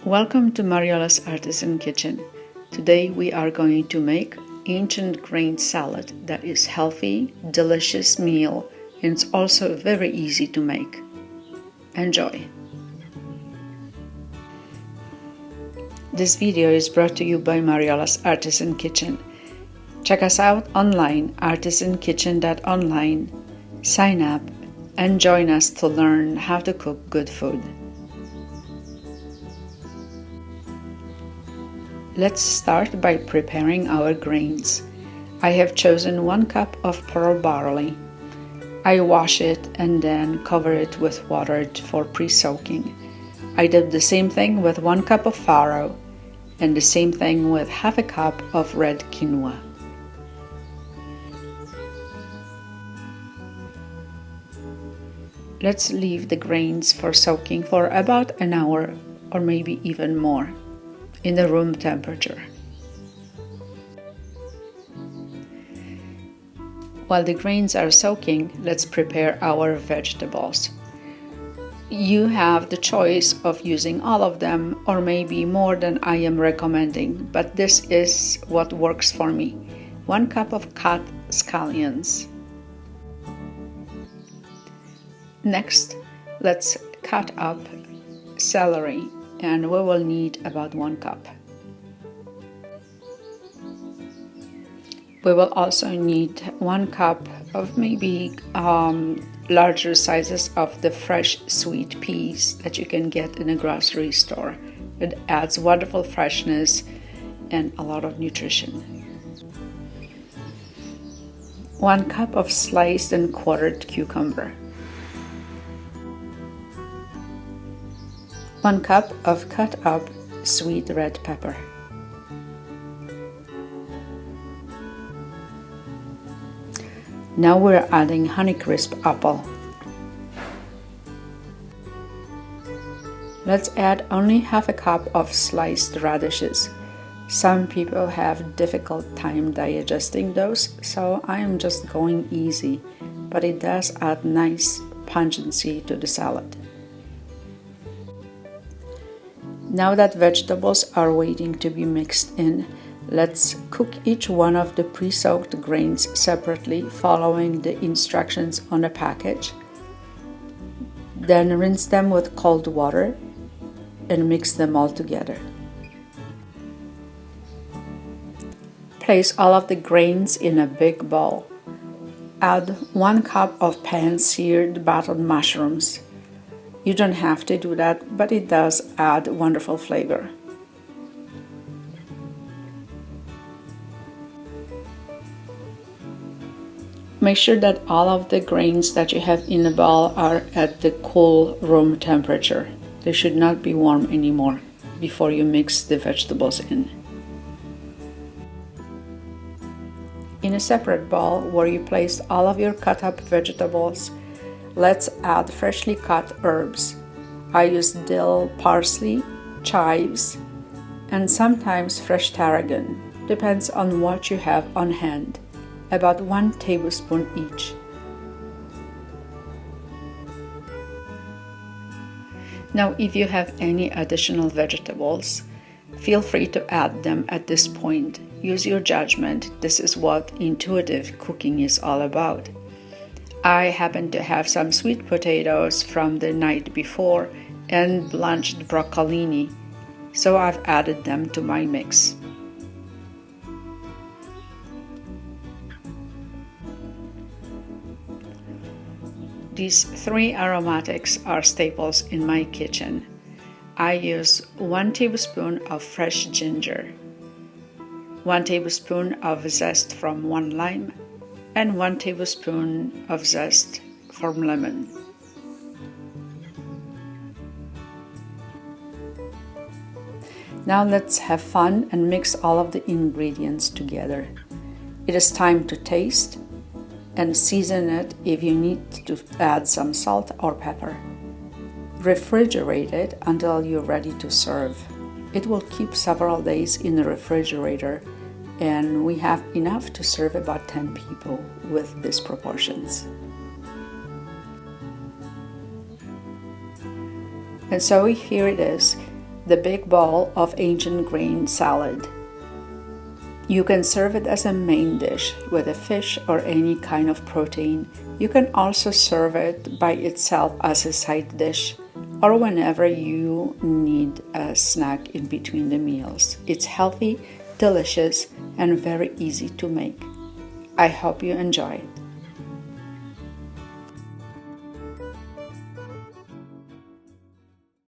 Welcome to Mariola's Artisan Kitchen. Today we are going to make ancient grain salad that is healthy, delicious meal, and it's also very easy to make. Enjoy! This video is brought to you by Mariola's Artisan Kitchen. Check us out online, artisankitchen.online. Sign up and join us to learn how to cook good food. Let's start by preparing our grains. I have chosen 1 cup of pearl barley. I wash it and then cover it with water for pre-soaking. I did the same thing with 1 cup of farro and the same thing with half a cup of red quinoa. Let's leave the grains for soaking for about an hour or maybe even more in the room temperature. While the grains are soaking, let's prepare our vegetables. You have the choice of using all of them or maybe more than I am recommending, but this is what works for me. 1 cup of cut scallions. Next, let's cut up celery, and we will need about 1 cup. We will also need 1 cup of maybe larger sizes of the fresh sweet peas that you can get in a grocery store. It adds wonderful freshness and a lot of nutrition. 1 cup of sliced and quartered cucumber. 1 cup of cut up sweet red pepper. Now we're adding Honeycrisp apple. Let's add only half a cup of sliced radishes. Some people have difficult time digesting those, so I am just going easy, but it does add nice pungency to the salad. Now that vegetables are waiting to be mixed in, let's cook each one of the pre-soaked grains separately following the instructions on the package. Then rinse them with cold water and mix them all together. Place all of the grains in a big bowl. Add 1 cup of pan-seared button mushrooms. You don't have to do that, but it does add wonderful flavor. Make sure that all of the grains that you have in the bowl are at the cool room temperature. They should not be warm anymore before you mix the vegetables in. In a separate bowl where you placed all of your cut up vegetables, let's add freshly cut herbs. I use dill, parsley, chives, and sometimes fresh tarragon. Depends on what you have on hand. About 1 tablespoon each. Now, if you have any additional vegetables, feel free to add them at this point. Use your judgment. This is what intuitive cooking is all about. I happen to have some sweet potatoes from the night before and blanched broccolini, so I've added them to my mix. These 3 aromatics are staples in my kitchen. I use 1 tablespoon of fresh ginger, 1 tablespoon of zest from 1 lime, and 1 tablespoon of zest from lemon. Now let's have fun and mix all of the ingredients together. It is time to taste and season it if you need to add some salt or pepper. Refrigerate it until you're ready to serve. It will keep several days in the refrigerator, and we have enough to serve about 10 people with these proportions. And so here it is. the big bowl of ancient grain salad. You can serve it as a main dish with a fish or any kind of protein. You can also serve it by itself as a side dish or whenever you need a snack in between the meals. It's healthy, delicious, and very easy to make. I hope you enjoy it.